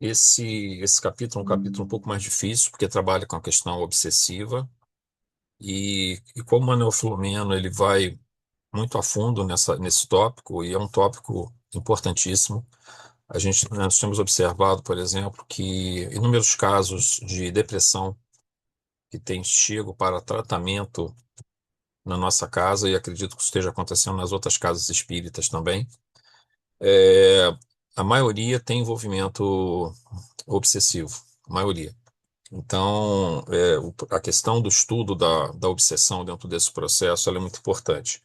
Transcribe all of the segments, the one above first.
Esse capítulo é um capítulo um pouco mais difícil, porque trabalha com a questão obsessiva, e como o Manuel Filomeno ele vai muito a fundo nesse tópico, e é um tópico importantíssimo. Nós temos observado, por exemplo, que inúmeros casos de depressão que têm chego para tratamento na nossa casa, e acredito que isso esteja acontecendo nas outras casas espíritas também, é, a maioria tem envolvimento obsessivo, a maioria. Então, a questão do estudo da obsessão dentro desse processo ela é muito importante.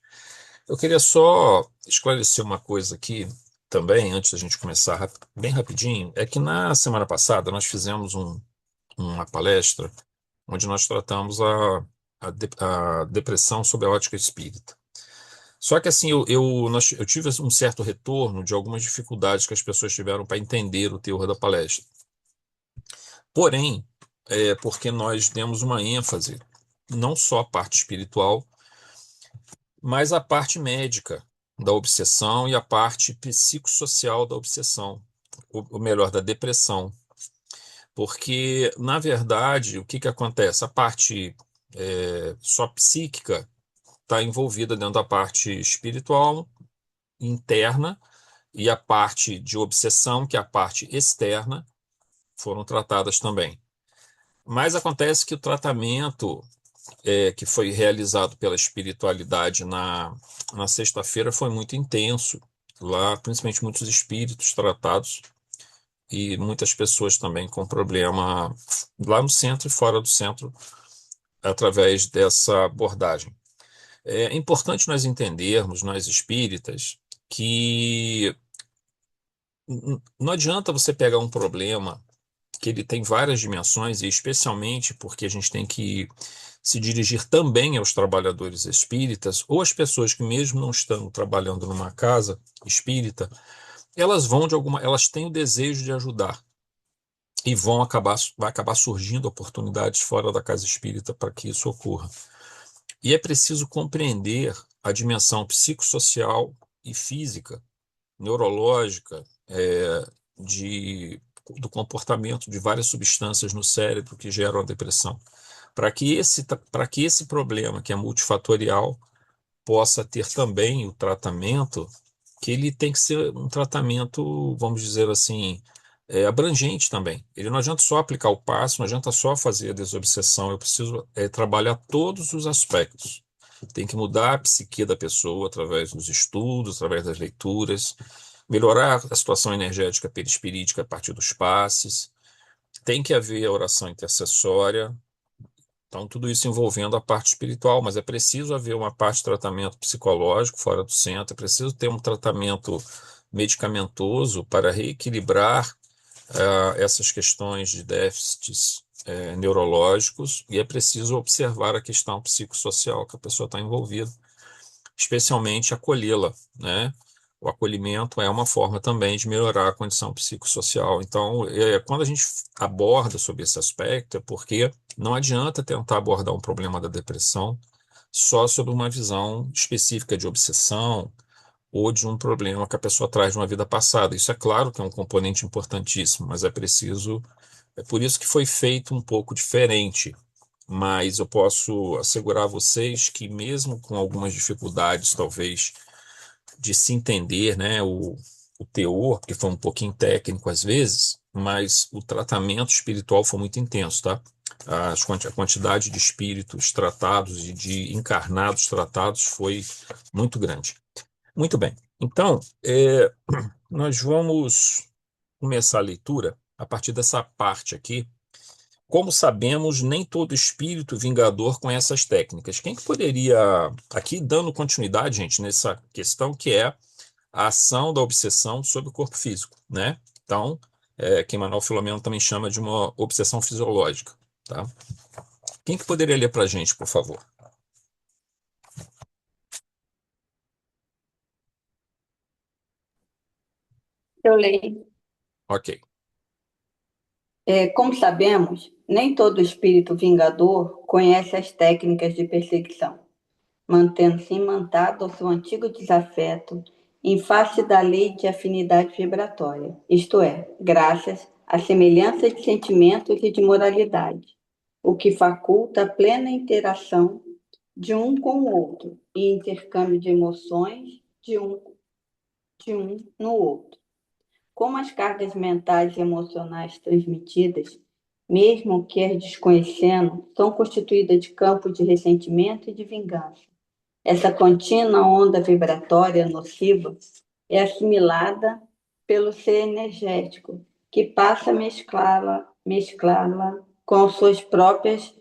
Eu queria só esclarecer uma coisa aqui também, antes da gente começar, bem rapidinho, é que na semana passada nós fizemos uma palestra onde nós tratamos a depressão sob a ótica espírita. Só que assim, eu tive um certo retorno de algumas dificuldades que as pessoas tiveram para entender o teor da palestra. Porém, porque nós demos uma ênfase, não só à parte espiritual, mas à parte médica da obsessão e à parte psicossocial da obsessão, ou melhor, da depressão. Porque, na verdade, o que que acontece? A parte só psíquica está envolvida dentro da parte espiritual, interna, e a parte de obsessão, que é a parte externa, foram tratadas também. Mas acontece que o tratamento que foi realizado pela espiritualidade na sexta-feira foi muito intenso. Lá, principalmente muitos espíritos tratados e muitas pessoas também com problema lá no centro e fora do centro, através dessa abordagem. É importante nós entendermos, nós espíritas, que não adianta você pegar um problema que ele tem várias dimensões, e especialmente porque a gente tem que se dirigir também aos trabalhadores espíritas, ou às pessoas que mesmo não estão trabalhando numa casa espírita, elas têm o desejo de ajudar e vai acabar surgindo oportunidades fora da casa espírita para que isso ocorra. E é preciso compreender a dimensão psicossocial e física, neurológica, do comportamento de várias substâncias no cérebro que geram a depressão, para que esse problema, que é multifatorial, possa ter também o tratamento, que ele tem que ser um tratamento, vamos dizer assim, abrangente também. Ele não adianta só aplicar o passo, não adianta só fazer a desobsessão, eu preciso trabalhar todos os aspectos. Tem que mudar a psique da pessoa através dos estudos, através das leituras, melhorar a situação energética perispirítica a partir dos passes, tem que haver a oração intercessória, então tudo isso envolvendo a parte espiritual, mas é preciso haver uma parte de tratamento psicológico fora do centro, é preciso ter um tratamento medicamentoso para reequilibrar essas questões de déficits neurológicos, e é preciso observar a questão psicossocial que a pessoa está envolvida, especialmente acolhê-la, né? O acolhimento é uma forma também de melhorar a condição psicossocial. Então, quando a gente aborda sobre esse aspecto, é porque não adianta tentar abordar um problema da depressão só sob uma visão específica de obsessão ou de um problema que a pessoa traz de uma vida passada. Isso é claro que é um componente importantíssimo, mas é por isso que foi feito um pouco diferente. Mas eu posso assegurar a vocês que mesmo com algumas dificuldades, talvez, de se entender, né, o teor, que foi um pouquinho técnico às vezes, mas o tratamento espiritual foi muito intenso, tá? A quantidade de espíritos tratados e de encarnados tratados foi muito grande. Muito bem. Então, nós vamos começar a leitura a partir dessa parte aqui. Como sabemos, nem todo espírito vingador conhece as técnicas. Quem que poderia, aqui dando continuidade, gente, nessa questão que é a ação da obsessão sobre o corpo físico, né? Então, que Manuel Filomeno também chama de uma obsessão fisiológica, tá? Quem que poderia ler para a gente, por favor? Eu leio. Ok. Como sabemos, nem todo espírito vingador conhece as técnicas de perseguição, mantendo-se imantado ao seu antigo desafeto em face da lei de afinidade vibratória, isto é, graças à semelhança de sentimentos e de moralidade, o que faculta a plena interação de um com o outro e intercâmbio de emoções de um no outro. Como as cargas mentais e emocionais transmitidas, mesmo que as desconhecendo, são constituídas de campos de ressentimento e de vingança. Essa contínua onda vibratória nociva é assimilada pelo ser energético, que passa a mesclá-la com as suas próprias,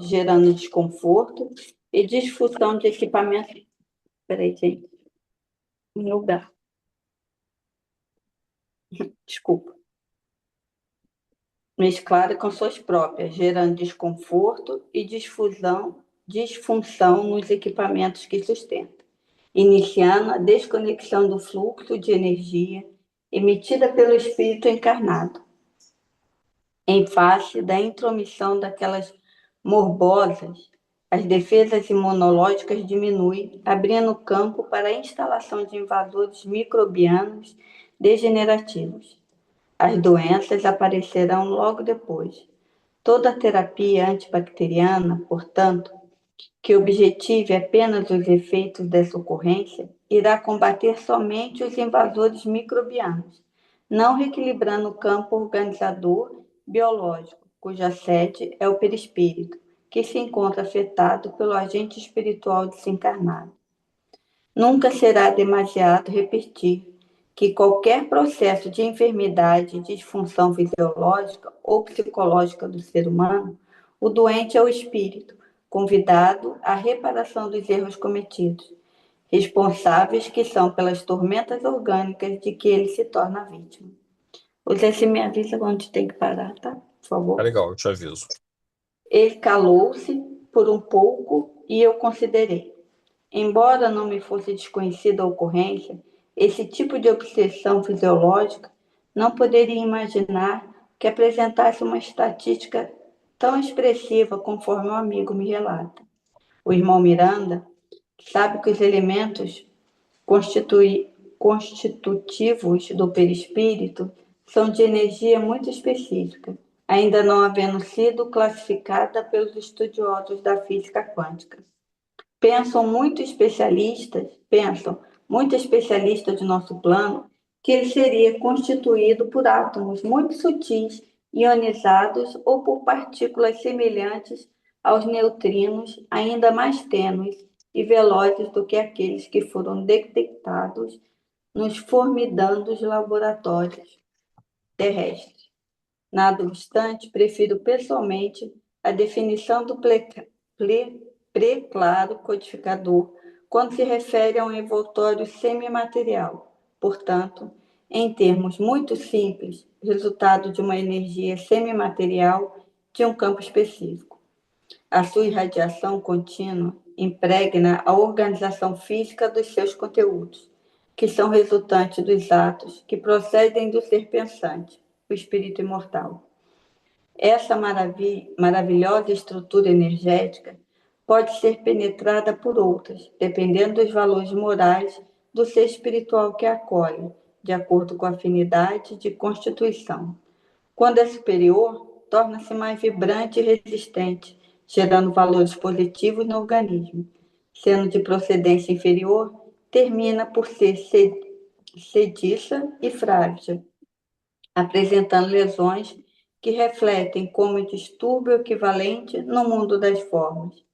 gerando desconforto e disfunção de equipamentos. Peraí, gente, meu lugar, desculpa. Mesclada com suas próprias, gerando desconforto e disfunção nos equipamentos que sustentam, iniciando a desconexão do fluxo de energia emitida pelo espírito encarnado, em face da intromissão daquelas morbosas. As defesas imunológicas diminuem, abrindo campo para a instalação de invasores microbianos degenerativos. As doenças aparecerão logo depois. Toda terapia antibacteriana, portanto, que objetive apenas os efeitos dessa ocorrência, irá combater somente os invasores microbianos, não reequilibrando o campo organizador biológico, cuja sede é o perispírito, que se encontra afetado pelo agente espiritual desencarnado. Nunca será demasiado repetir que qualquer processo de enfermidade, disfunção fisiológica ou psicológica do ser humano, o doente é o espírito, convidado à reparação dos erros cometidos, responsáveis que são pelas tormentas orgânicas de que ele se torna vítima. Você me avisa quando tem que parar, tá? Por Tá favor. legal, eu te aviso. Ele calou-se por um pouco e eu considerei. Embora não me fosse desconhecida a ocorrência, esse tipo de obsessão fisiológica, não poderia imaginar que apresentasse uma estatística tão expressiva conforme o amigo me relata. O irmão Miranda sabe que os elementos constitutivos do perispírito são de energia muito específica, ainda não havendo sido classificada pelos estudiosos da física quântica. Pensam muito especialistas de nosso plano que ele seria constituído por átomos muito sutis, ionizados ou por partículas semelhantes aos neutrinos, ainda mais tênues e velozes do que aqueles que foram detectados nos formidandos laboratórios terrestres. Nada obstante, prefiro pessoalmente a definição do preclaro codificador quando se refere a um envoltório semimaterial. Portanto, em termos muito simples, resultado de uma energia semimaterial de um campo específico. A sua irradiação contínua impregna a organização física dos seus conteúdos, que são resultantes dos atos que procedem do ser pensante, o espírito imortal. Essa maravilhosa estrutura energética pode ser penetrada por outras, dependendo dos valores morais do ser espiritual que a acolhe, de acordo com a afinidade de constituição. Quando é superior, torna-se mais vibrante e resistente, gerando valores positivos no organismo. Sendo de procedência inferior, termina por ser sediça e frágil, apresentando lesões que refletem como distúrbio equivalente no mundo das formas.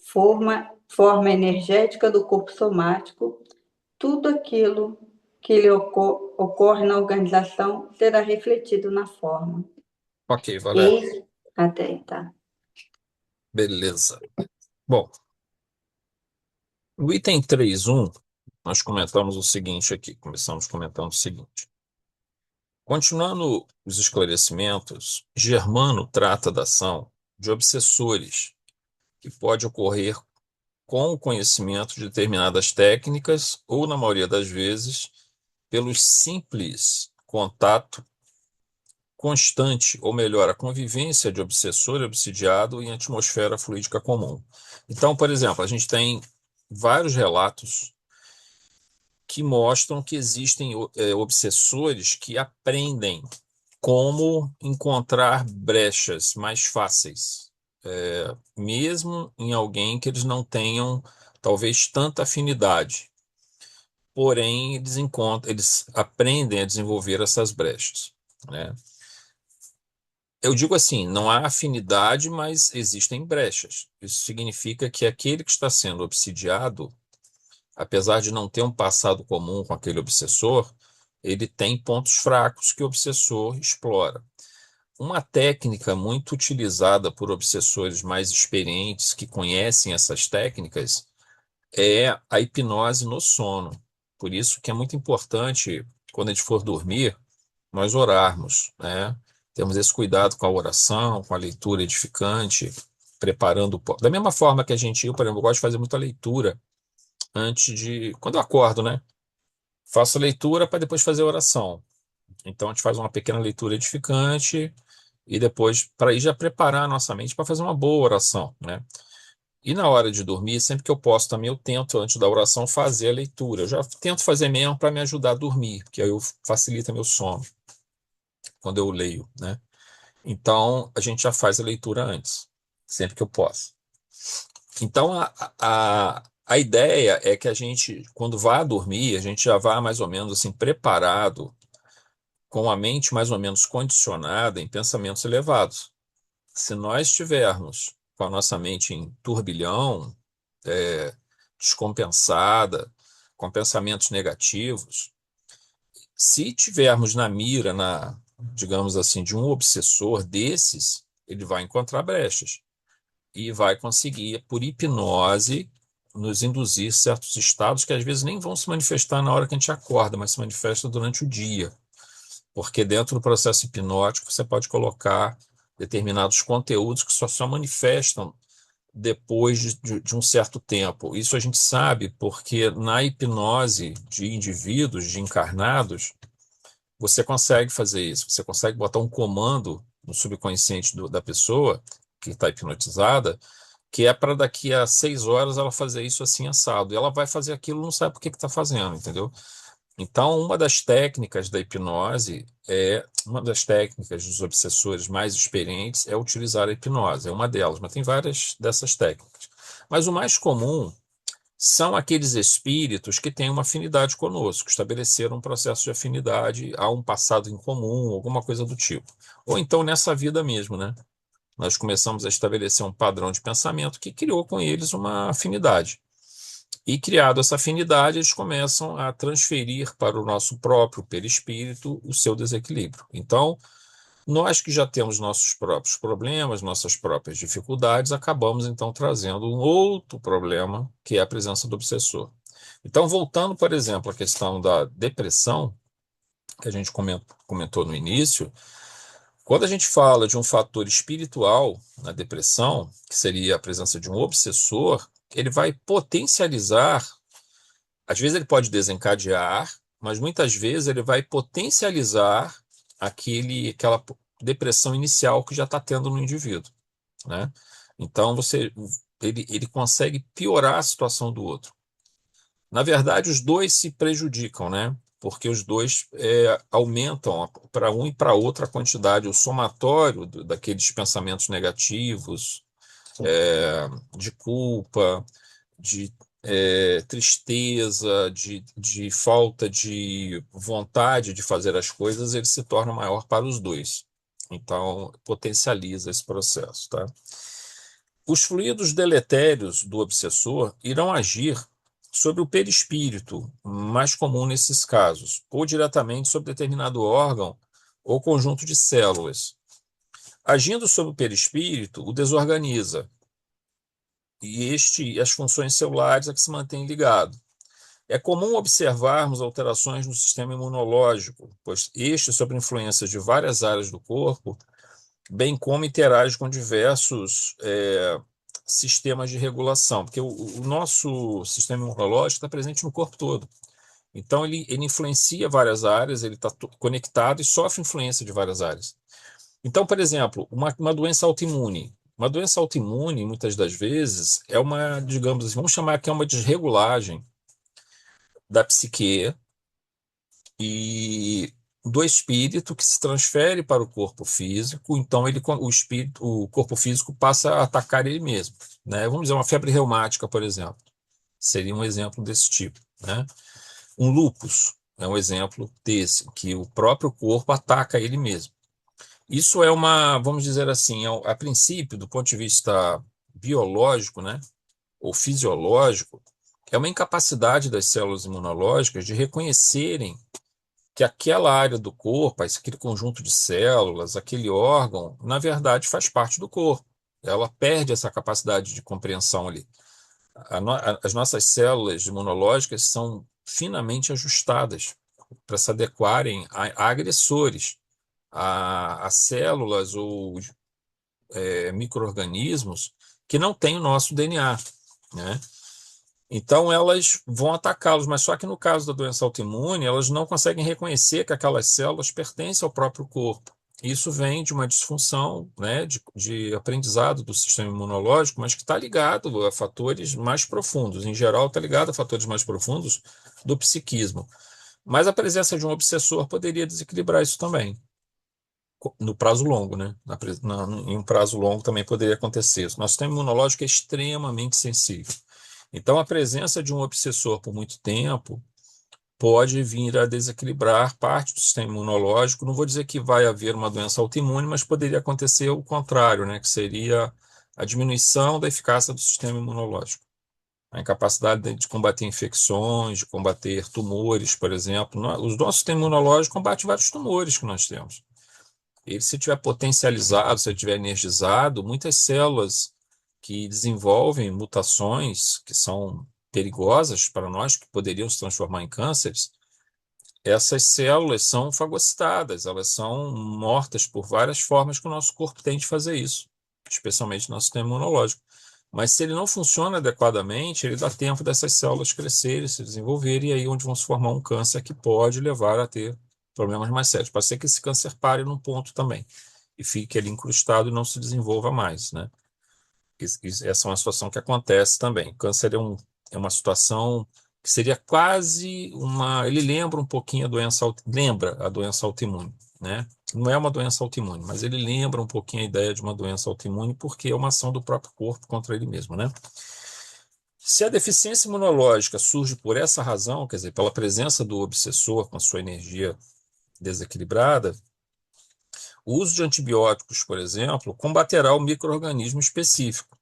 Forma energética do corpo somático, tudo aquilo que lhe ocorre na organização será refletido na forma. Ok, Valério. E até tá. Beleza. Bom, no item 3.1, nós comentamos o seguinte aqui. Começamos comentando o seguinte. Continuando os esclarecimentos, Germano trata da ação de obsessores, que pode ocorrer com o conhecimento de determinadas técnicas ou, na maioria das vezes, pelo simples contato constante, ou melhor, a convivência de obsessor e obsidiado em atmosfera fluídica comum. Então, por exemplo, a gente tem vários relatos que mostram que existem obsessores que aprendem como encontrar brechas mais fáceis, mesmo em alguém que eles não tenham talvez tanta afinidade. Porém, eles aprendem a desenvolver essas brechas, né? Eu digo assim, não há afinidade, mas existem brechas. Isso significa que aquele que está sendo obsidiado, apesar de não ter um passado comum com aquele obsessor, ele tem pontos fracos que o obsessor explora. Uma técnica muito utilizada por obsessores mais experientes que conhecem essas técnicas é a hipnose no sono. Por isso que é muito importante, quando a gente for dormir, nós orarmos, né? Temos esse cuidado com a oração, com a leitura edificante, preparando da mesma forma que a gente, eu, por exemplo, eu gosto de fazer muita leitura antes de, quando eu acordo, né? Faço a leitura para depois fazer a oração. Então a gente faz uma pequena leitura edificante e depois para ir já preparar a nossa mente para fazer uma boa oração, né? E na hora de dormir, sempre que eu posso também, eu tento, antes da oração, fazer a leitura. Eu já tento fazer mesmo para me ajudar a dormir, porque aí facilita meu sono quando eu leio, né? Então, a gente já faz a leitura antes, sempre que eu posso. Então, a ideia é que a gente, quando vá dormir, a gente já vá mais ou menos assim preparado, com a mente mais ou menos condicionada em pensamentos elevados. Se nós estivermos com a nossa mente em turbilhão, é, descompensada, com pensamentos negativos, se tivermos na mira, digamos assim, de um obsessor desses, ele vai encontrar brechas e vai conseguir, por hipnose, nos induzir certos estados que às vezes nem vão se manifestar na hora que a gente acorda, mas se manifestam durante o dia. Porque dentro do processo hipnótico você pode colocar determinados conteúdos que só manifestam depois de um certo tempo. Isso a gente sabe porque na hipnose de indivíduos, de encarnados, você consegue fazer isso. Você consegue botar um comando no subconsciente da pessoa que está hipnotizada, que é para daqui a 6 horas ela fazer isso assim assado. E ela vai fazer aquilo, não sabe por que está fazendo, entendeu? Então, uma das técnicas da hipnose uma das técnicas dos obsessores mais experientes é utilizar a hipnose. É uma delas, mas tem várias dessas técnicas. Mas o mais comum são aqueles espíritos que têm uma afinidade conosco, estabeleceram um processo de afinidade, há um passado em comum, alguma coisa do tipo. Ou então nessa vida mesmo, né? Nós começamos a estabelecer um padrão de pensamento que criou com eles uma afinidade. E criado essa afinidade, eles começam a transferir para o nosso próprio perispírito o seu desequilíbrio. Então, nós que já temos nossos próprios problemas, nossas próprias dificuldades, acabamos então trazendo um outro problema, que é a presença do obsessor. Então, voltando, por exemplo, à questão da depressão, que a gente comentou no início, quando a gente fala de um fator espiritual na depressão, que seria a presença de um obsessor, ele vai potencializar, às vezes ele pode desencadear, mas muitas vezes ele vai potencializar aquela depressão inicial que já está tendo no indivíduo, né? Então ele consegue piorar a situação do outro. Na verdade, os dois se prejudicam, né? Porque os dois aumentam para um e para outro a quantidade, o somatório daqueles pensamentos negativos, de culpa, de tristeza, de falta de vontade de fazer as coisas, ele se torna maior para os dois. Então, potencializa esse processo, tá? Os fluidos deletérios do obsessor irão agir sobre o perispírito, mais comum nesses casos, ou diretamente sobre determinado órgão ou conjunto de células. Agindo sobre o perispírito, o desorganiza, e as funções celulares é que se mantêm ligadas. É comum observarmos alterações no sistema imunológico, pois este, sob influência de várias áreas do corpo, bem como interage com diversos sistemas de regulação, porque o nosso sistema imunológico está presente no corpo todo. Então, ele influencia várias áreas, ele está conectado e sofre influência de várias áreas. Então, por exemplo, uma doença autoimune. Uma doença autoimune, muitas das vezes, digamos assim, vamos chamar que é uma desregulagem da psique e do espírito que se transfere para o corpo físico, então o espírito, o corpo físico passa a atacar ele mesmo, né? Vamos dizer uma febre reumática, por exemplo, seria um exemplo desse tipo, né? Um lúpus é um exemplo desse, que o próprio corpo ataca ele mesmo. Isso é uma, vamos dizer assim, a princípio, do ponto de vista biológico, né, ou fisiológico, é uma incapacidade das células imunológicas de reconhecerem que aquela área do corpo, aquele conjunto de células, aquele órgão, na verdade faz parte do corpo. Ela perde essa capacidade de compreensão ali. As nossas células imunológicas são finamente ajustadas para se adequarem a agressores, a células ou micro-organismos que não têm o nosso DNA, né? Então elas vão atacá-los, mas só que no caso da doença autoimune, elas não conseguem reconhecer que aquelas células pertencem ao próprio corpo. Isso vem de uma disfunção, né, de aprendizado do sistema imunológico, mas que está ligado a fatores mais profundos. Em geral, está ligado a fatores mais profundos do psiquismo. Mas a presença de um obsessor poderia desequilibrar isso também, no prazo longo, né? Em um prazo longo também poderia acontecer isso. Nosso sistema imunológico é extremamente sensível. Então, a presença de um obsessor por muito tempo pode vir a desequilibrar parte do sistema imunológico. Não vou dizer que vai haver uma doença autoimune, mas poderia acontecer o contrário, né? Que seria a diminuição da eficácia do sistema imunológico. A incapacidade de combater infecções, de combater tumores, por exemplo. O nosso sistema imunológico combate vários tumores que nós temos. Ele, se tiver potencializado, se ele tiver energizado, muitas células que desenvolvem mutações que são perigosas para nós, que poderiam se transformar em cânceres, essas células são fagocitadas, elas são mortas por várias formas que o nosso corpo tem de fazer isso, especialmente no nosso sistema imunológico. Mas se ele não funciona adequadamente, ele dá tempo dessas células crescerem, se desenvolverem, e aí onde vão se formar um câncer que pode levar a ter problemas mais sérios. Pode ser que esse câncer pare num ponto também e fique ali incrustado e não se desenvolva mais, né? Essa é uma situação que acontece também. O câncer é uma situação que seria quase uma. Ele lembra um pouquinho lembra a doença autoimune, né? Não é uma doença autoimune, mas ele lembra um pouquinho a ideia de uma doença autoimune porque é uma ação do próprio corpo contra ele mesmo, né? Se a deficiência imunológica surge por essa razão, quer dizer, pela presença do obsessor com a sua energia desequilibrada, o uso de antibióticos, por exemplo, combaterá o micro-organismo específico.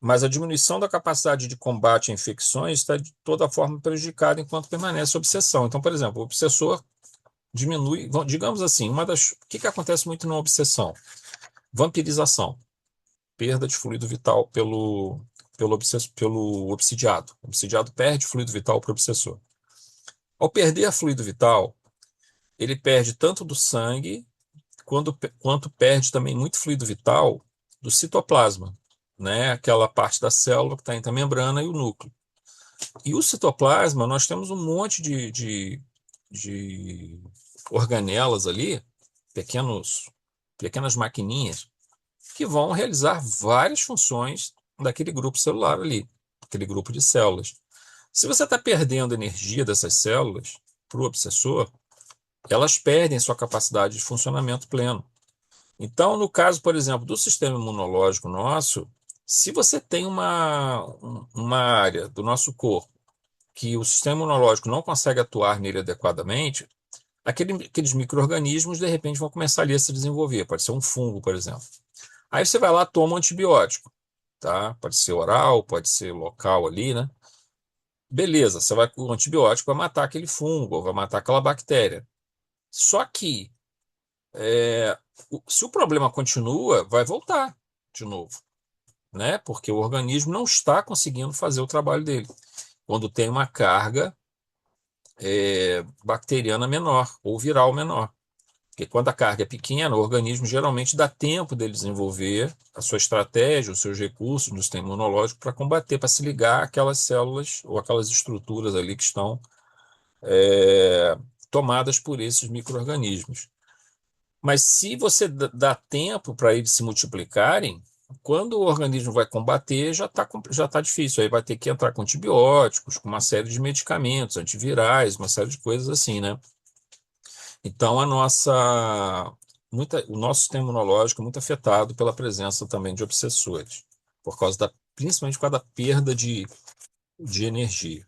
Mas a diminuição da capacidade de combate a infecções está de toda forma prejudicada enquanto permanece a obsessão. Então, por exemplo, o obsessor diminui, digamos assim, o que acontece muito numa obsessão? Vampirização, perda de fluido vital pelo obsidiado. O obsidiado perde fluido vital para o obsessor. Ao perder fluido vital, ele perde tanto do sangue, quanto perde também muito fluido vital do citoplasma, né? Aquela parte da célula que está entre a membrana e o núcleo. E o citoplasma, nós temos um monte de organelas ali, pequenas maquininhas, que vão realizar várias funções daquele grupo celular ali, aquele grupo de células. Se você está perdendo energia dessas células para o obsessor, elas perdem sua capacidade de funcionamento pleno. Então, no caso, por exemplo, do sistema imunológico nosso, se você tem uma área do nosso corpo que o sistema imunológico não consegue atuar nele adequadamente, aqueles micro-organismos, de repente, vão começar ali a se desenvolver. Pode ser um fungo, por exemplo. Aí você vai lá, toma um antibiótico, tá? Pode ser oral, pode ser local ali, né? Beleza, o antibiótico vai matar aquele fungo, vai matar aquela bactéria. Só que, se o problema continua, vai voltar de novo, né? Porque o organismo não está conseguindo fazer o trabalho dele. Quando tem uma carga bacteriana menor ou viral menor. Porque quando a carga é pequena, o organismo geralmente dá tempo dele desenvolver a sua estratégia, os seus recursos no sistema imunológico para combater, para se ligar àquelas células ou aquelas estruturas ali que estão tomadas por esses micro-organismos. Mas se você dá tempo para eles se multiplicarem, Quando o organismo vai combater, já tá difícil. Aí vai ter que entrar com antibióticos, com uma série de medicamentos, antivirais, uma série de coisas assim, né? Então, o nosso sistema imunológico é muito afetado pela presença também de obsessores, principalmente por causa da perda de energia.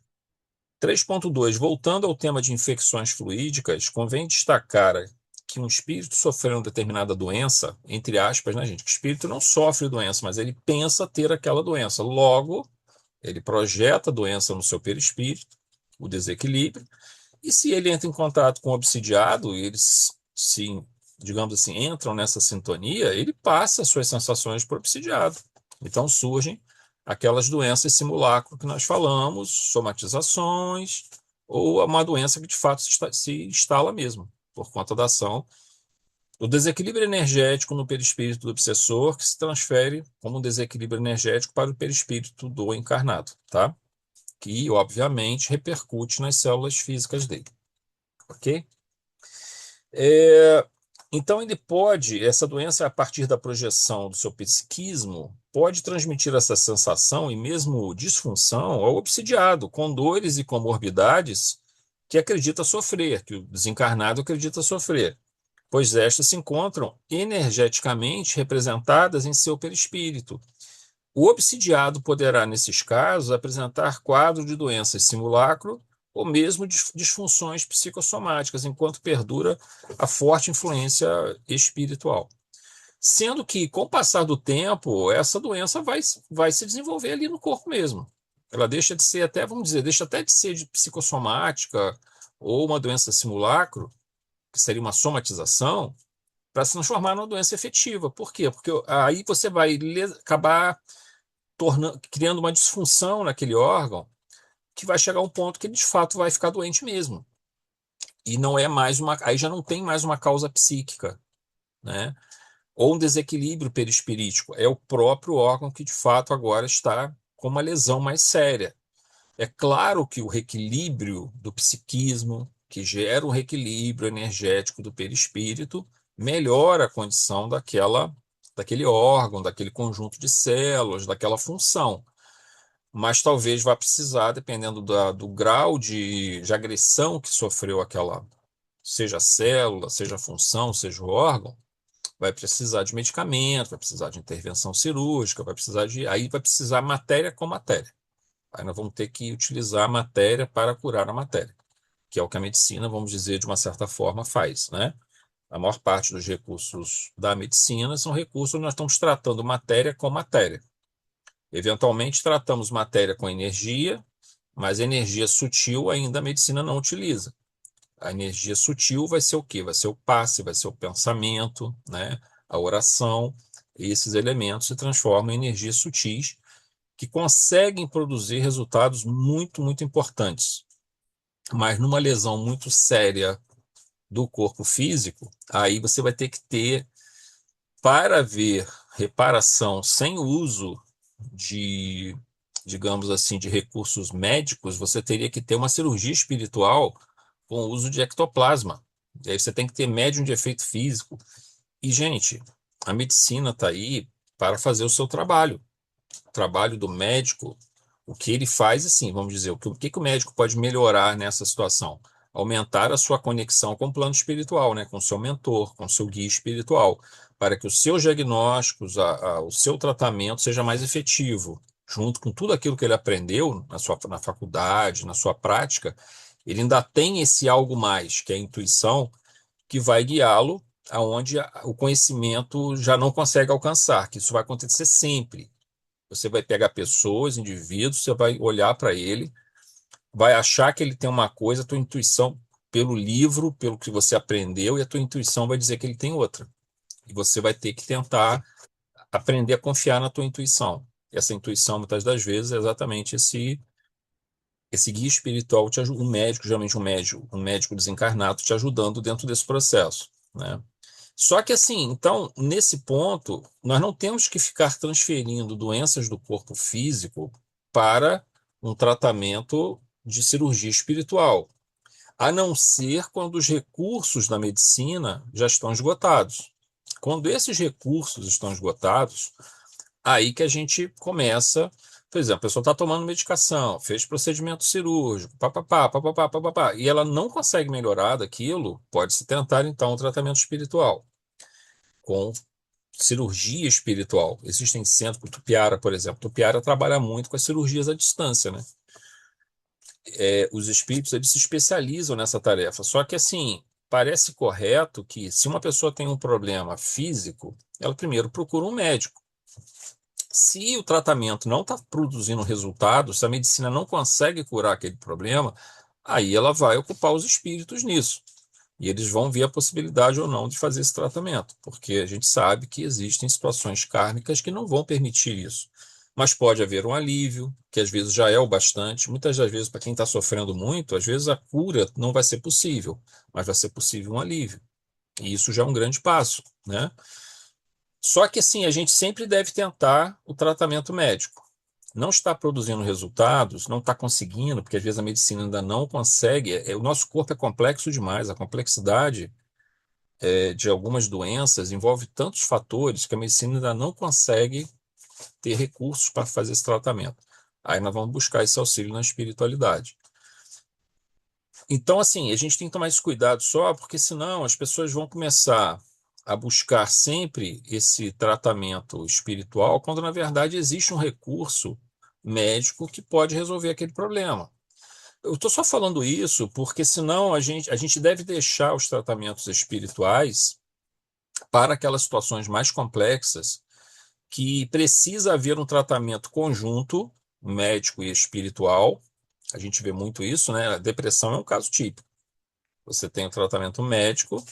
3.2. Voltando ao tema de infecções fluídicas, convém destacar que um espírito sofrendo determinada doença, entre aspas, né, gente? Que o espírito não sofre doença, mas ele pensa ter aquela doença. Logo, ele projeta a doença no seu perispírito, o desequilíbrio, e se ele entra em contato com o obsidiado, e eles se, digamos assim, entram nessa sintonia, ele passa as suas sensações para o obsidiado. Então surgem aquelas doenças simulacro que nós falamos, somatizações, ou uma doença que de fato se instala mesmo, por conta da ação do desequilíbrio energético no perispírito do obsessor, que se transfere como um desequilíbrio energético para o perispírito do encarnado, tá? Que, obviamente, repercute nas células físicas dele, ok? É, então, essa doença, a partir da projeção do seu psiquismo, pode transmitir essa sensação e mesmo disfunção ao obsidiado, com dores e comorbidades que acredita sofrer, que o desencarnado acredita sofrer, pois estas se encontram energeticamente representadas em seu perispírito. O obsidiado poderá, nesses casos, apresentar quadro de doenças simulacro ou mesmo disfunções psicossomáticas, enquanto perdura a forte influência espiritual. Sendo que, com o passar do tempo, essa doença vai se desenvolver ali no corpo mesmo. Ela deixa de ser até, vamos dizer, deixa até de ser de psicossomática ou uma doença simulacro, que seria uma somatização, para se transformar numa doença efetiva. Por quê? Porque aí você vai acabar criando uma disfunção naquele órgão que vai chegar a um ponto que ele de fato vai ficar doente mesmo. E não é mais aí já não tem mais uma causa psíquica, né? Ou um desequilíbrio perispirítico. É o próprio órgão que de fato agora está com uma lesão mais séria. É claro que o reequilíbrio do psiquismo, que gera um reequilíbrio energético do perispírito, melhora a condição daquele órgão, daquele conjunto de células, daquela função. Mas talvez vá precisar, dependendo do grau de agressão que sofreu seja a célula, seja a função, seja o órgão, vai precisar de medicamento, vai precisar de intervenção cirúrgica, aí vai precisar matéria com matéria. Aí nós vamos ter que utilizar a matéria para curar a matéria, que é o que a medicina, vamos dizer, de uma certa forma faz, né? A maior parte dos recursos da medicina são recursos onde nós estamos tratando matéria com matéria. Eventualmente, tratamos matéria com energia, mas energia sutil ainda a medicina não utiliza. A energia sutil vai ser o quê? Vai ser o passe, vai ser o pensamento, né? A oração. Esses elementos se transformam em energias sutis que conseguem produzir resultados muito, muito importantes. Mas numa lesão muito séria do corpo físico, aí você vai ter que ter, para haver reparação sem o uso de, digamos assim, de recursos médicos, você teria que ter uma cirurgia espiritual com o uso de ectoplasma. E aí você tem que ter médium de efeito físico. E, gente, a medicina está aí para fazer o seu trabalho. O trabalho do médico, o que ele faz, assim, vamos dizer, o que o médico pode melhorar nessa situação? Aumentar a sua conexão com o plano espiritual, né? Com o seu mentor, com o seu guia espiritual, para que os seus diagnósticos, o seu tratamento seja mais efetivo, junto com tudo aquilo que ele aprendeu na faculdade, na sua prática, ele ainda tem esse algo mais, que é a intuição, que vai guiá-lo aonde o conhecimento já não consegue alcançar, que isso vai acontecer sempre. Você vai pegar pessoas, indivíduos, você vai olhar para ele, vai achar que ele tem uma coisa, a tua intuição, pelo livro, pelo que você aprendeu, e a tua intuição vai dizer que ele tem outra. E você vai ter que tentar aprender a confiar na tua intuição. E essa intuição, muitas das vezes, é exatamente esse guia espiritual te ajuda, um médico, geralmente um médico desencarnado te ajudando dentro desse processo, né? Só que assim, então, nesse ponto, nós não temos que ficar transferindo doenças do corpo físico para um tratamento de cirurgia espiritual, a não ser quando os recursos da medicina já estão esgotados. Quando esses recursos estão esgotados, Aí que a gente começa, por exemplo, a pessoa está tomando medicação, fez procedimento cirúrgico, papapá, papapá, papapá, e ela não consegue melhorar daquilo, pode-se tentar então o tratamento espiritual, com cirurgia espiritual. Existem centros, o Tupiara, por exemplo. Tupiara trabalha muito com as cirurgias à distância, né? Os espíritos, eles se especializam nessa tarefa. Só que, assim, parece correto que se uma pessoa tem um problema físico, ela primeiro procura um médico. Se o tratamento não está produzindo resultados, se a medicina não consegue curar aquele problema, aí ela vai ocupar os espíritos nisso. E eles vão ver a possibilidade ou não de fazer esse tratamento, porque a gente sabe que existem situações kármicas que não vão permitir isso. Mas pode haver um alívio, que às vezes já é o bastante. Muitas das vezes, para quem está sofrendo muito, às vezes a cura não vai ser possível, mas vai ser possível um alívio. E isso já é um grande passo, né? Só que assim, a gente sempre deve tentar o tratamento médico. Não está produzindo resultados, não está conseguindo, porque às vezes a medicina ainda não consegue. O nosso corpo é complexo demais, a complexidade de algumas doenças envolve tantos fatores que a medicina ainda não consegue ter recursos para fazer esse tratamento. Aí nós vamos buscar esse auxílio na espiritualidade. Então, assim, a gente tem que tomar esse cuidado só, porque senão as pessoas vão começar a buscar sempre esse tratamento espiritual, quando na verdade existe um recurso médico que pode resolver aquele problema. Eu estou só falando isso porque senão a gente deve deixar os tratamentos espirituais para aquelas situações mais complexas que precisa haver um tratamento conjunto, médico e espiritual. A gente vê muito isso, né? A depressão é um caso típico. Você tem o tratamento médico,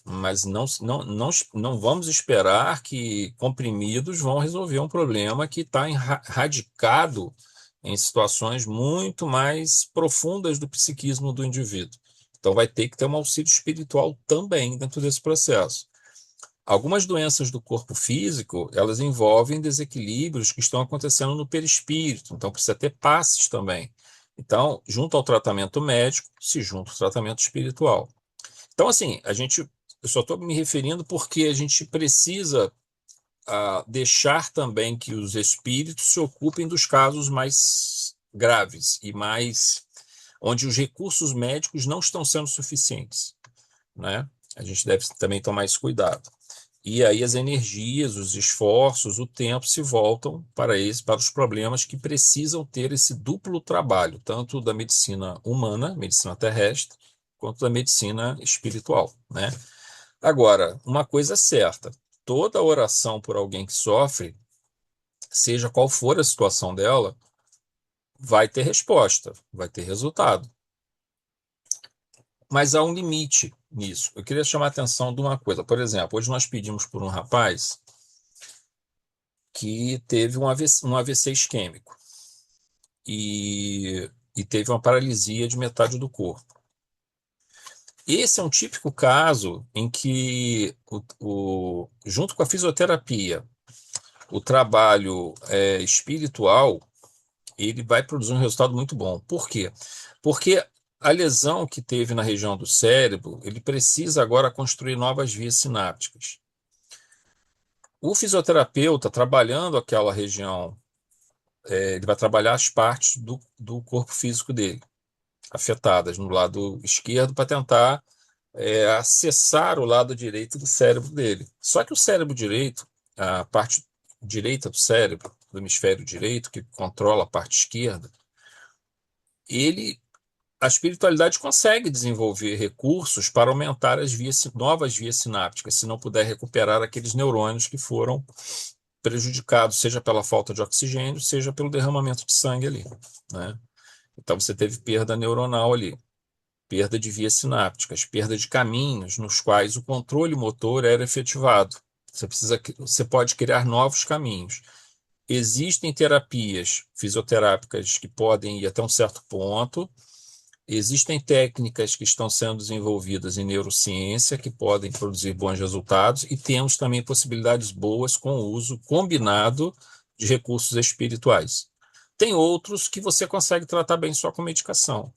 mas não vamos esperar que comprimidos vão resolver um problema que está radicado em situações muito mais profundas do psiquismo do indivíduo. Então, vai ter que ter um auxílio espiritual também dentro desse processo. Algumas doenças do corpo físico, elas envolvem desequilíbrios que estão acontecendo no perispírito, então precisa ter passes também. Então, junto ao tratamento médico, se junta o tratamento espiritual. Então, assim, eu só estou me referindo porque a gente precisa deixar também que os espíritos se ocupem dos casos mais graves e mais onde os recursos médicos não estão sendo suficientes, né? A gente deve também tomar esse cuidado. E aí as energias, os esforços, o tempo se voltam para os problemas que precisam ter esse duplo trabalho, tanto da medicina humana, medicina terrestre, quanto da medicina espiritual, né? Agora, uma coisa é certa, toda oração por alguém que sofre, seja qual for a situação dela, vai ter resposta, vai ter resultado. Mas há um limite nisso. Eu queria chamar a atenção de uma coisa. Por exemplo, hoje nós pedimos por um rapaz que teve um AVC isquêmico e teve uma paralisia de metade do corpo. Esse é um típico caso em que, junto com a fisioterapia, o trabalho espiritual, ele vai produzir um resultado muito bom. Por quê? Porque a lesão que teve na região do cérebro, ele precisa agora construir novas vias sinápticas. O fisioterapeuta, trabalhando aquela região, ele vai trabalhar as partes do corpo físico dele, afetadas no lado esquerdo, para tentar acessar o lado direito do cérebro dele. Só que o cérebro direito, a parte direita do cérebro, do hemisfério direito, que controla a parte esquerda, ele, a espiritualidade consegue desenvolver recursos para aumentar novas vias sinápticas, se não puder recuperar aqueles neurônios que foram prejudicados, seja pela falta de oxigênio, seja pelo derramamento de sangue ali, né? Então você teve perda neuronal ali, perda de vias sinápticas, perda de caminhos nos quais o controle motor era efetivado. Você pode criar novos caminhos. Existem terapias fisioterápicas que podem ir até um certo ponto. Existem técnicas que estão sendo desenvolvidas em neurociência que podem produzir bons resultados e temos também possibilidades boas com o uso combinado de recursos espirituais. Tem outros que você consegue tratar bem só com medicação.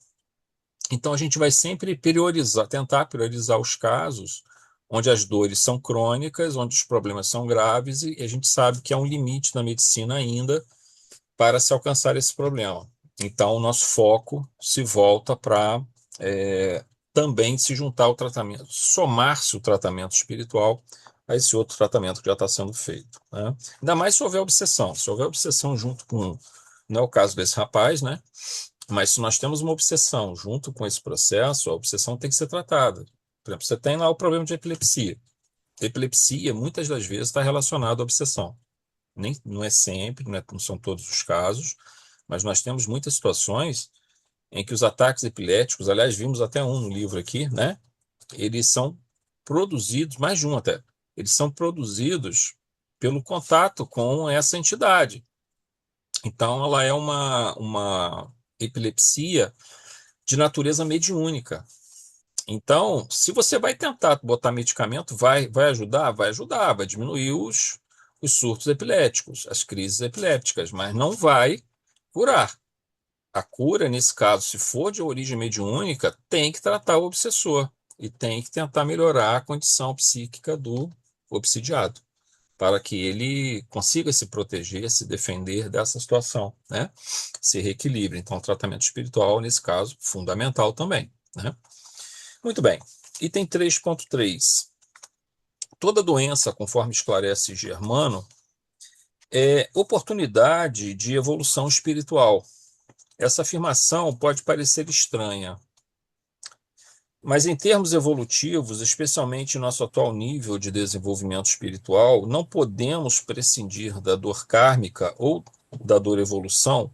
Então a gente vai sempre priorizar, tentar priorizar os casos onde as dores são crônicas, onde os problemas são graves, e a gente sabe que há um limite na medicina ainda para se alcançar esse problema. Então, o nosso foco se volta para também se juntar ao tratamento, somar-se o tratamento espiritual a esse outro tratamento que já está sendo feito, né? Ainda mais se houver obsessão. Se houver obsessão junto com, não é o caso desse rapaz, né? Mas se nós temos uma obsessão junto com esse processo, a obsessão tem que ser tratada. Por exemplo, você tem lá o problema de epilepsia. Epilepsia, muitas das vezes, está relacionada à obsessão. Nem, não é sempre, não são todos os casos, mas nós temos muitas situações em que os ataques epiléticos, aliás, vimos até um no livro aqui, né? Eles são produzidos, mais de um até, eles são produzidos pelo contato com essa entidade. Então, ela é uma epilepsia de natureza mediúnica. Então, se você vai tentar botar medicamento, vai ajudar? Vai ajudar, vai diminuir os surtos epiléticos, as crises epilépticas, mas não vai curar. A cura, nesse caso, se for de origem mediúnica, tem que tratar o obsessor e tem que tentar melhorar a condição psíquica do obsidiado, para que ele consiga se proteger, se defender dessa situação, né? Se reequilibre. Então, o tratamento espiritual, nesse caso, fundamental também, né? Muito bem. Item 3.3. Toda doença, conforme esclarece Germano, é oportunidade de evolução espiritual. Essa afirmação pode parecer estranha, mas em termos evolutivos, especialmente em nosso atual nível de desenvolvimento espiritual, não podemos prescindir da dor kármica ou da dor evolução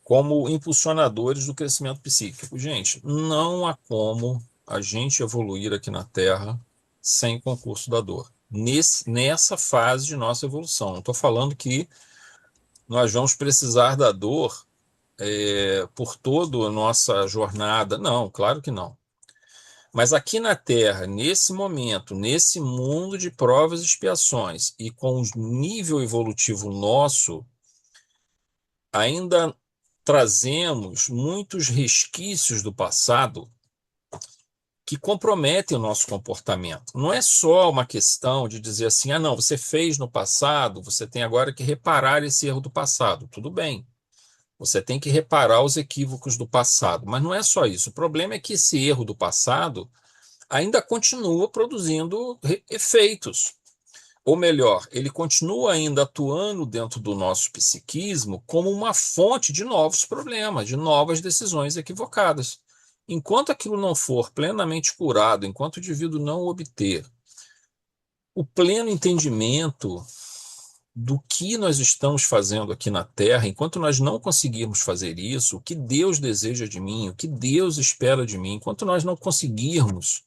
como impulsionadores do crescimento psíquico. Gente, não há como a gente evoluir aqui na Terra sem concurso da dor. Nessa fase de nossa evolução. Não estou falando que nós vamos precisar da dor por toda a nossa jornada. Não, claro que não. Mas aqui na Terra, nesse momento, nesse mundo de provas e expiações, e com o nível evolutivo nosso, ainda trazemos muitos resquícios do passado que comprometem o nosso comportamento. Não é só uma questão de dizer assim, ah, não, você fez no passado, você tem agora que reparar esse erro do passado. Tudo bem, você tem que reparar os equívocos do passado, mas não é só isso. O problema é que esse erro do passado ainda continua produzindo efeitos. Ou melhor, ele continua ainda atuando dentro do nosso psiquismo como uma fonte de novos problemas, de novas decisões equivocadas. Enquanto aquilo não for plenamente curado, enquanto o indivíduo não obter o pleno entendimento do que nós estamos fazendo aqui na Terra, enquanto nós não conseguirmos fazer isso, o que Deus deseja de mim, o que Deus espera de mim, enquanto nós não conseguirmos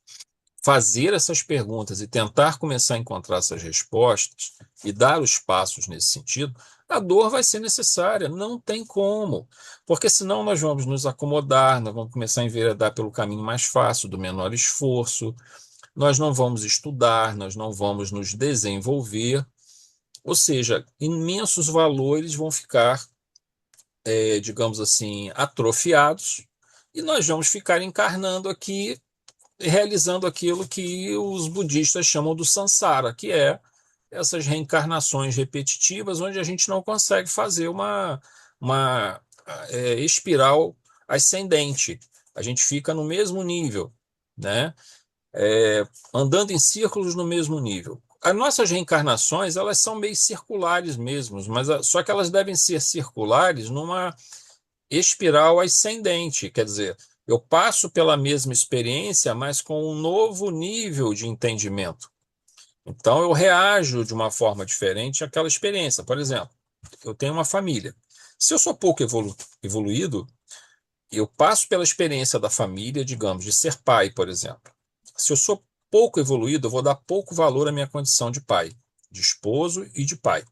fazer essas perguntas e tentar começar a encontrar essas respostas e dar os passos nesse sentido, a dor vai ser necessária, não tem como, porque senão nós vamos nos acomodar, nós vamos começar a enveredar pelo caminho mais fácil, do menor esforço, nós não vamos estudar, nós não vamos nos desenvolver, ou seja, imensos valores vão ficar, digamos assim, atrofiados, e nós vamos ficar encarnando aqui realizando aquilo que os budistas chamam do samsara, que é essas reencarnações repetitivas, onde a gente não consegue fazer uma espiral ascendente. A gente fica no mesmo nível, né? Andando em círculos no mesmo nível. As nossas reencarnações, elas são meio circulares mesmo, mas só que elas devem ser circulares numa espiral ascendente, quer dizer, eu passo pela mesma experiência, mas com um novo nível de entendimento. Então, eu reajo de uma forma diferente àquela experiência. Por exemplo, eu tenho uma família. Se eu sou pouco evoluído, eu passo pela experiência da família, digamos, de ser pai, por exemplo. Se eu sou pouco evoluído, eu vou dar pouco valor à minha condição de pai, de esposo e de pai.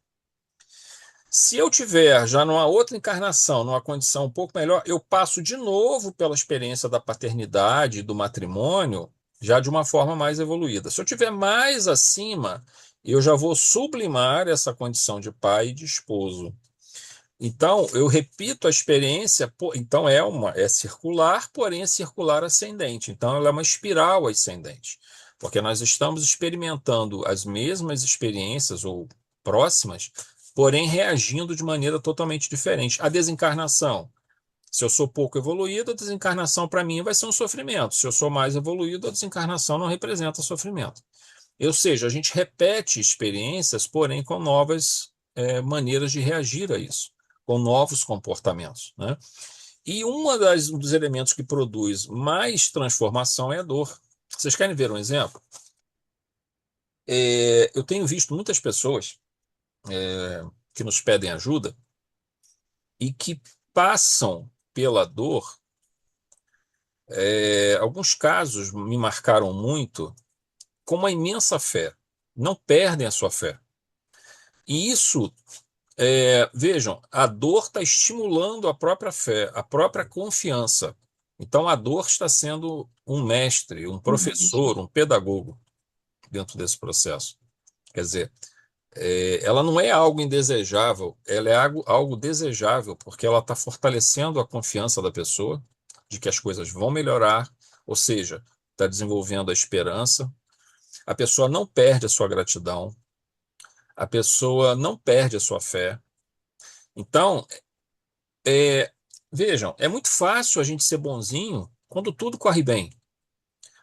Se eu tiver já numa outra encarnação, numa condição um pouco melhor, eu passo de novo pela experiência da paternidade, do matrimônio, já de uma forma mais evoluída. Se eu tiver mais acima, eu já vou sublimar essa condição de pai e de esposo. Então, eu repito a experiência, então é circular, porém é circular ascendente. Então, ela é uma espiral ascendente. porque nós estamos experimentando as mesmas experiências ou próximas, porém reagindo de maneira totalmente diferente. A desencarnação. Se eu sou pouco evoluído, a desencarnação para mim vai ser um sofrimento. Se eu sou mais evoluído, a desencarnação não representa sofrimento. Ou seja, a gente repete experiências, porém com novas maneiras de reagir a isso, com novos comportamentos, né? E um dos elementos que produz mais transformação é a dor. Vocês querem ver um exemplo? Eu tenho visto muitas pessoas que nos pedem ajuda e que passam pela dor. Alguns casos me marcaram muito com uma imensa fé. Não perdem a sua fé. E isso, vejam, a dor está estimulando a própria fé, a própria confiança. Então, a dor está sendo um mestre, um professor, um pedagogo dentro desse processo. Quer dizer, ela não é algo indesejável, ela é algo desejável, porque ela está fortalecendo a confiança da pessoa de que as coisas vão melhorar, ou seja, está desenvolvendo a esperança. A pessoa não perde a sua gratidão, a pessoa não perde a sua fé. Então, vejam, é muito fácil a gente ser bonzinho quando tudo corre bem.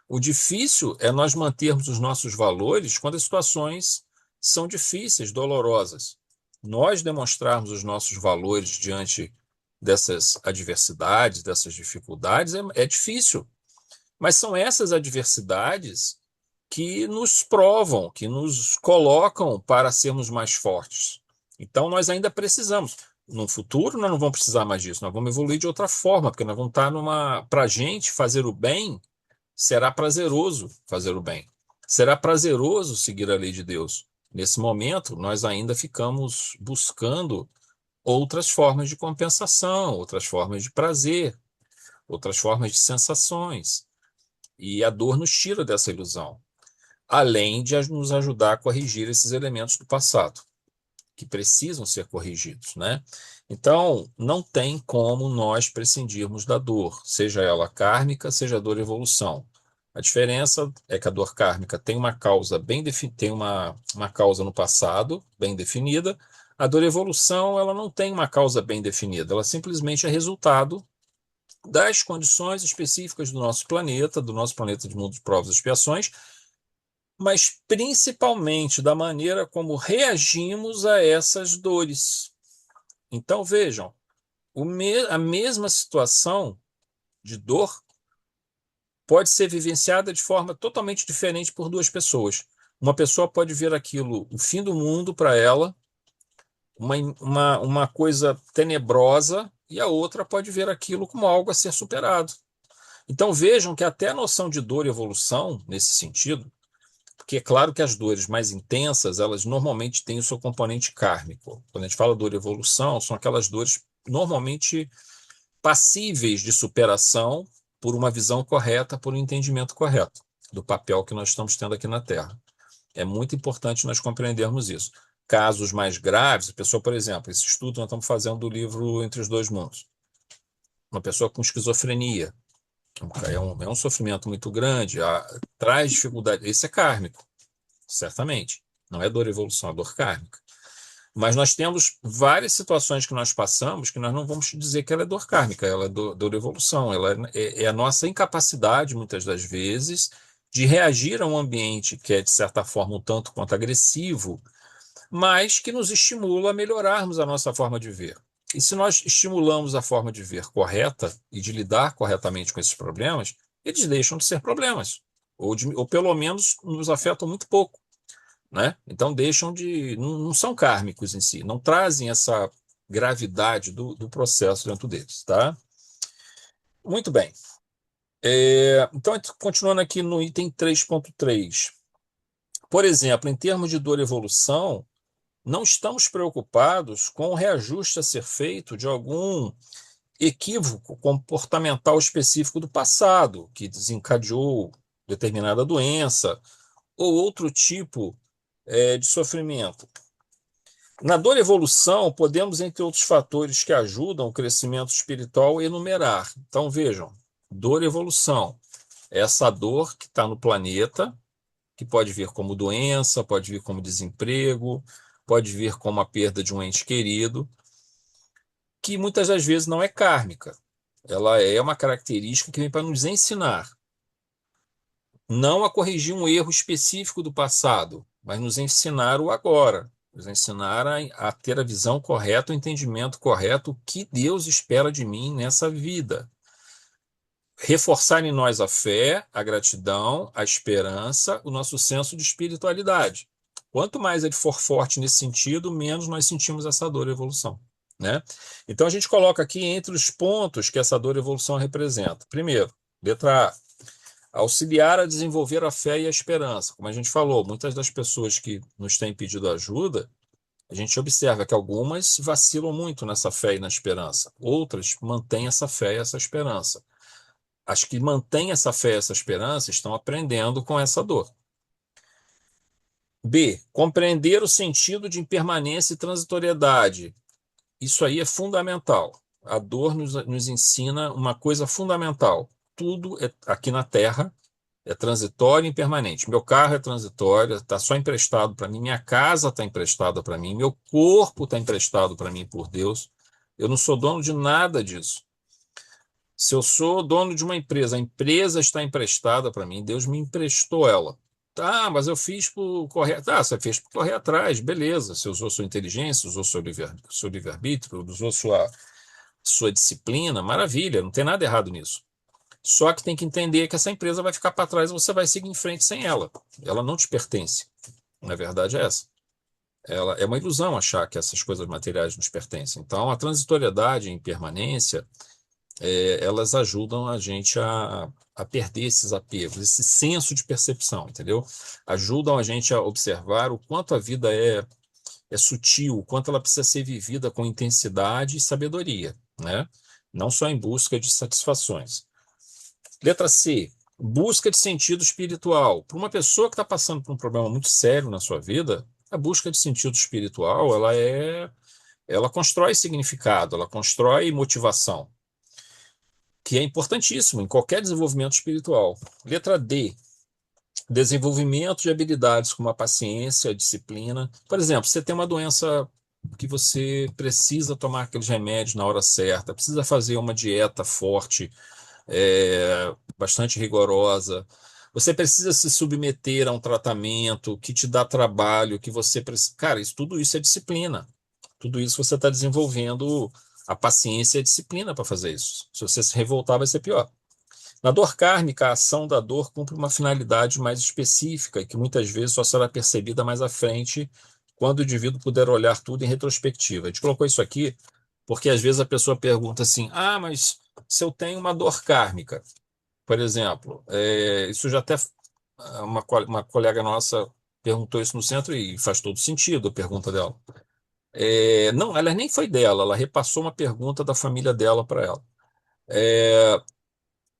O difícil é nós mantermos os nossos valores quando as situações são difíceis, dolorosas. Nós demonstrarmos os nossos valores diante dessas adversidades, dessas dificuldades, é difícil. Mas são essas adversidades que nos provam, que nos colocam para sermos mais fortes. Então, nós ainda precisamos. No futuro, nós não vamos precisar mais disso, nós vamos evoluir de outra forma, porque nós vamos estar numa. Para a gente fazer o bem, será prazeroso fazer o bem. Será prazeroso seguir a lei de Deus. Nesse momento, nós ainda ficamos buscando outras formas de compensação, outras formas de prazer, outras formas de sensações. E a dor nos tira dessa ilusão, além de nos ajudar a corrigir esses elementos do passado, que precisam ser corrigidos, né? Então, não tem como nós prescindirmos da dor, seja ela kármica, seja dor evolução. A diferença é que a dor kármica tem uma causa tem uma causa no passado bem definida. A dor evolução, ela não tem uma causa bem definida, ela simplesmente é resultado das condições específicas do nosso planeta de mundo de provas e expiações, mas principalmente da maneira como reagimos a essas dores. Então, vejam, a mesma situação de dor pode ser vivenciada de forma totalmente diferente por duas pessoas. Uma pessoa pode ver aquilo, o fim do mundo para ela, uma coisa tenebrosa, e a outra pode ver aquilo como algo a ser superado. Então, vejam que até a noção de dor e evolução, nesse sentido, porque é claro que as dores mais intensas, elas normalmente têm o seu componente kármico. Quando a gente fala dor e evolução, são aquelas dores normalmente passíveis de superação por uma visão correta, por um entendimento correto do papel que nós estamos tendo aqui na Terra. É muito importante nós compreendermos isso. Casos mais graves, a pessoa, por exemplo, esse estudo nós estamos fazendo do livro Entre os Dois Mundos. Uma pessoa com esquizofrenia, é um sofrimento muito grande, traz dificuldade. Esse é kármico, certamente. Não é dor e evolução, é dor kármica. Mas nós temos várias situações que nós passamos que nós não vamos dizer que ela é dor kármica, ela é dor evolução, ela é a nossa incapacidade, muitas das vezes, de reagir a um ambiente que é, de certa forma, um tanto quanto agressivo, mas que nos estimula a melhorarmos a nossa forma de ver. E se nós estimulamos a forma de ver correta e de lidar corretamente com esses problemas, eles deixam de ser problemas, ou pelo menos nos afetam muito pouco, né? Então não são kármicos em si, não trazem essa gravidade do processo dentro deles, tá? Muito bem. Então, continuando aqui no item 3.3. Por exemplo, em termos de dor e evolução, não estamos preocupados com o reajuste a ser feito de algum equívoco comportamental específico do passado, que desencadeou determinada doença ou outro tipo de sofrimento. Na dor e evolução, podemos, entre outros fatores que ajudam o crescimento espiritual, enumerar. Então, vejam, dor e evolução. Essa dor que está no planeta, que pode vir como doença, pode vir como desemprego, pode vir como a perda de um ente querido, que muitas das vezes não é kármica. Ela é uma característica que vem para nos ensinar, não a corrigir um erro específico do passado, mas nos ensinar o agora, nos ensinar a ter a visão correta, o entendimento correto, o que Deus espera de mim nessa vida. Reforçar em nós a fé, a gratidão, a esperança, o nosso senso de espiritualidade. Quanto mais ele for forte nesse sentido, menos nós sentimos essa dor e evolução, né? Então a gente coloca aqui entre os pontos que essa dor e evolução representa. Primeiro, letra A, auxiliar a desenvolver a fé e a esperança. Como a gente falou, muitas das pessoas que nos têm pedido ajuda, a gente observa que algumas vacilam muito nessa fé e na esperança. Outras mantêm essa fé e essa esperança. As que mantêm essa fé e essa esperança estão aprendendo com essa dor. B, compreender o sentido de impermanência e transitoriedade. Isso aí é fundamental. A dor nos ensina uma coisa fundamental. Tudo aqui na Terra é transitório e impermanente. Meu carro é transitório, está só emprestado para mim, minha casa está emprestada para mim, meu corpo está emprestado para mim por Deus. Eu não sou dono de nada disso. Se eu sou dono de uma empresa, a empresa está emprestada para mim, Deus me emprestou ela. Tá, mas eu fiz por correr. Tá, você fez por correr atrás, beleza. Você usou sua inteligência, usou seu livre-arbítrio, usou sua disciplina, maravilha, não tem nada errado nisso. Só que tem que entender que essa empresa vai ficar para trás e você vai seguir em frente sem ela. Ela não te pertence. Na verdade é essa. Ela é uma ilusão achar que essas coisas materiais nos pertencem. Então, a transitoriedade e impermanência, elas ajudam a gente a perder esses apegos, esse senso de percepção, entendeu? Ajudam a gente a observar o quanto a vida é sutil, o quanto ela precisa ser vivida com intensidade e sabedoria, né? Não só em busca de satisfações. Letra C, busca de sentido espiritual. Para uma pessoa que está passando por um problema muito sério na sua vida, a busca de sentido espiritual, ela constrói significado, ela constrói motivação, que é importantíssimo em qualquer desenvolvimento espiritual. Letra D, desenvolvimento de habilidades como a paciência, a disciplina. Por exemplo, você tem uma doença que você precisa tomar aqueles remédios na hora certa, precisa fazer uma dieta forte, bastante rigorosa. Você precisa se submeter a um tratamento que te dá trabalho, que você precisa. Cara, tudo isso é disciplina. Tudo isso você está desenvolvendo a paciência e a disciplina para fazer isso. Se você se revoltar, vai ser pior. Na dor kármica, a ação da dor cumpre uma finalidade mais específica e que muitas vezes só será percebida mais à frente, quando o indivíduo puder olhar tudo em retrospectiva. A gente colocou isso aqui porque às vezes a pessoa pergunta assim: ah, mas se eu tenho uma dor kármica, por exemplo, isso já até uma colega nossa perguntou isso no centro e faz todo sentido a pergunta dela. Não, ela nem foi dela, ela repassou uma pergunta da família dela para ela.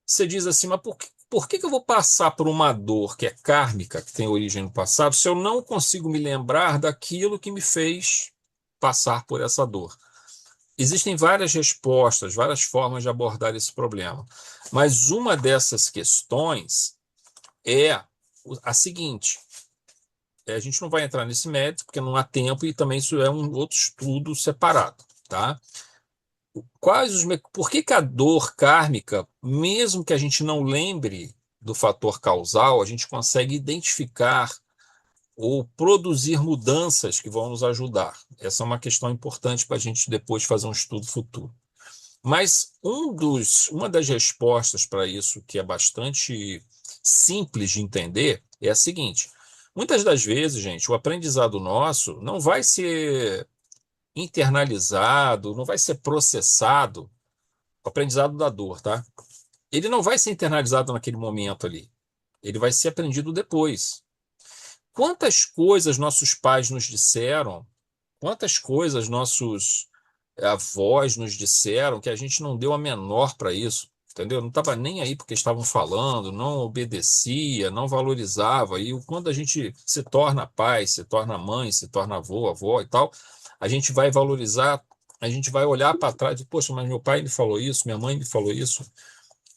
Você diz assim, mas por que eu vou passar por uma dor que é kármica, que tem origem no passado, se eu não consigo me lembrar daquilo que me fez passar por essa dor? Existem várias respostas, várias formas de abordar esse problema, mas uma dessas questões é a seguinte: a gente não vai entrar nesse mérito, porque não há tempo e também isso é um outro estudo separado, tá? Por que a dor kármica, mesmo que a gente não lembre do fator causal, a gente consegue identificar ou produzir mudanças que vão nos ajudar? Essa é uma questão importante para a gente depois fazer um estudo futuro. Mas uma das respostas para isso, que é bastante simples de entender, é a seguinte: muitas das vezes, gente, o aprendizado nosso não vai ser internalizado, não vai ser processado, o aprendizado da dor, tá? Ele não vai ser internalizado naquele momento ali. Ele vai ser aprendido depois. Quantas coisas nossos pais nos disseram, quantas coisas nossos avós nos disseram que a gente não deu a menor para isso, entendeu? Não estava nem aí porque estavam falando, não obedecia, não valorizava. E quando a gente se torna pai, se torna mãe, se torna avô, avó e tal, a gente vai valorizar, a gente vai olhar para trás e, poxa, mas meu pai me falou isso, minha mãe me falou isso.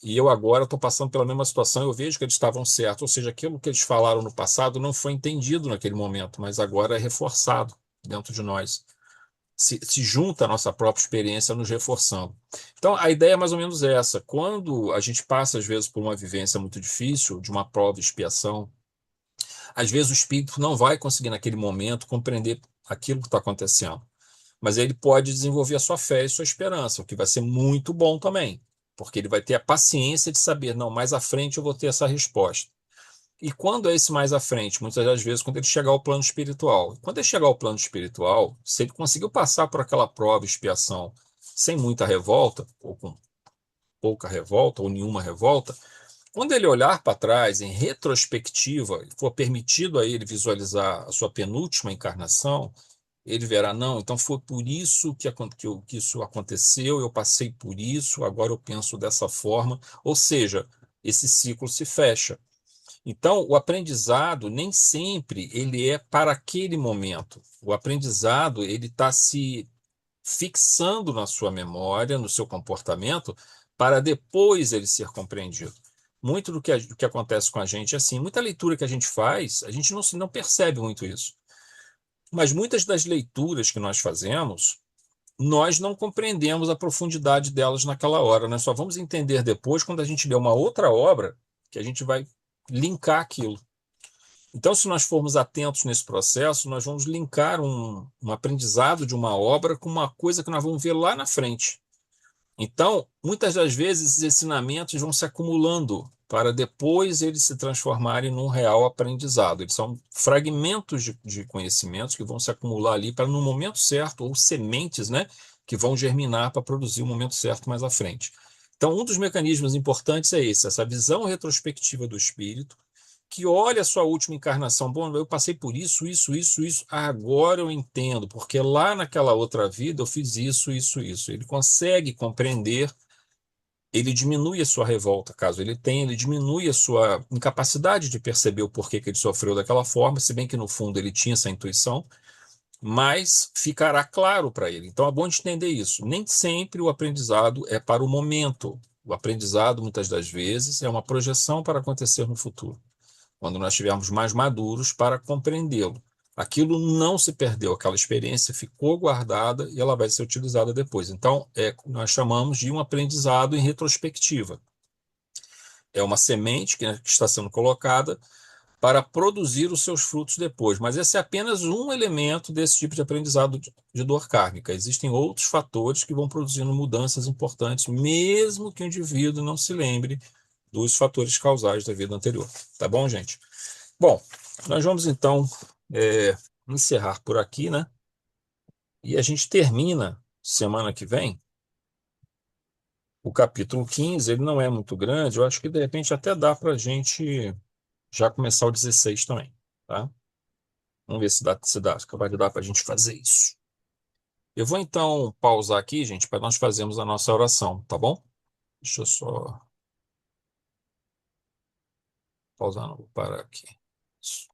e eu agora estou passando pela mesma situação, eu vejo que eles estavam certos, ou seja, aquilo que eles falaram no passado não foi entendido naquele momento, mas agora é reforçado dentro de nós. Se junta à nossa própria experiência nos reforçando. Então, a ideia é mais ou menos essa. Quando a gente passa, às vezes, por uma vivência muito difícil, de uma prova e expiação, às vezes o espírito não vai conseguir, naquele momento, compreender aquilo que está acontecendo. Mas ele pode desenvolver a sua fé e sua esperança, o que vai ser muito bom também, porque ele vai ter a paciência de saber, não, mais à frente eu vou ter essa resposta. E quando é esse mais à frente? Muitas das vezes, quando ele chegar ao plano espiritual. Quando ele chegar ao plano espiritual, se ele conseguiu passar por aquela prova, expiação, sem muita revolta, ou com pouca revolta, ou nenhuma revolta, quando ele olhar para trás, em retrospectiva, e for permitido a ele visualizar a sua penúltima encarnação, ele verá, não, então foi por isso que isso aconteceu, eu passei por isso, agora eu penso dessa forma. Ou seja, esse ciclo se fecha. Então, o aprendizado nem sempre ele é para aquele momento. O aprendizado ele está se fixando na sua memória, no seu comportamento, para depois ele ser compreendido. Muito do que acontece com a gente é assim. Muita leitura que a gente faz, a gente não percebe muito isso. Mas muitas das leituras que nós fazemos, nós não compreendemos a profundidade delas naquela hora. Nós só vamos entender depois quando a gente lê uma outra obra que a gente vai linkar aquilo. Então, se nós formos atentos nesse processo, nós vamos linkar um aprendizado de uma obra com uma coisa que nós vamos ver lá na frente. Então, muitas das vezes, esses ensinamentos vão se acumulando para depois eles se transformarem num real aprendizado. Eles são fragmentos de conhecimentos que vão se acumular ali para, no momento certo, ou sementes, né, que vão germinar para produzir o momento certo mais à frente. Então, um dos mecanismos importantes é esse, essa visão retrospectiva do espírito, que olha a sua última encarnação. Bom, eu passei por isso, isso, isso, isso. Agora eu entendo, porque lá naquela outra vida eu fiz isso, isso, isso. Ele consegue compreender, ele diminui a sua revolta, caso ele tenha, ele diminui a sua incapacidade de perceber o porquê que ele sofreu daquela forma, se bem que no fundo ele tinha essa intuição, mas ficará claro para ele. Então é bom de entender isso. Nem sempre o aprendizado é para o momento. O aprendizado, muitas das vezes, é uma projeção para acontecer no futuro quando nós estivermos mais maduros para compreendê-lo. Aquilo não se perdeu, aquela experiência ficou guardada e ela vai ser utilizada depois. Então, nós chamamos de um aprendizado em retrospectiva. É uma semente que está sendo colocada para produzir os seus frutos depois. Mas esse é apenas um elemento desse tipo de aprendizado de dor kármica. Existem outros fatores que vão produzindo mudanças importantes, mesmo que o indivíduo não se lembre dos fatores causais da vida anterior. Tá bom, gente? Bom, nós vamos então encerrar por aqui, né? E a gente termina semana que vem o capítulo 15. Ele não é muito grande, eu acho que de repente até dá para a gente já começar o 16 também, tá? Vamos ver se dá, acabar de dar para a gente fazer isso. Eu vou então pausar aqui, gente, para nós fazermos a nossa oração, tá bom? Deixa eu só pausar, não vou parar aqui. Isso.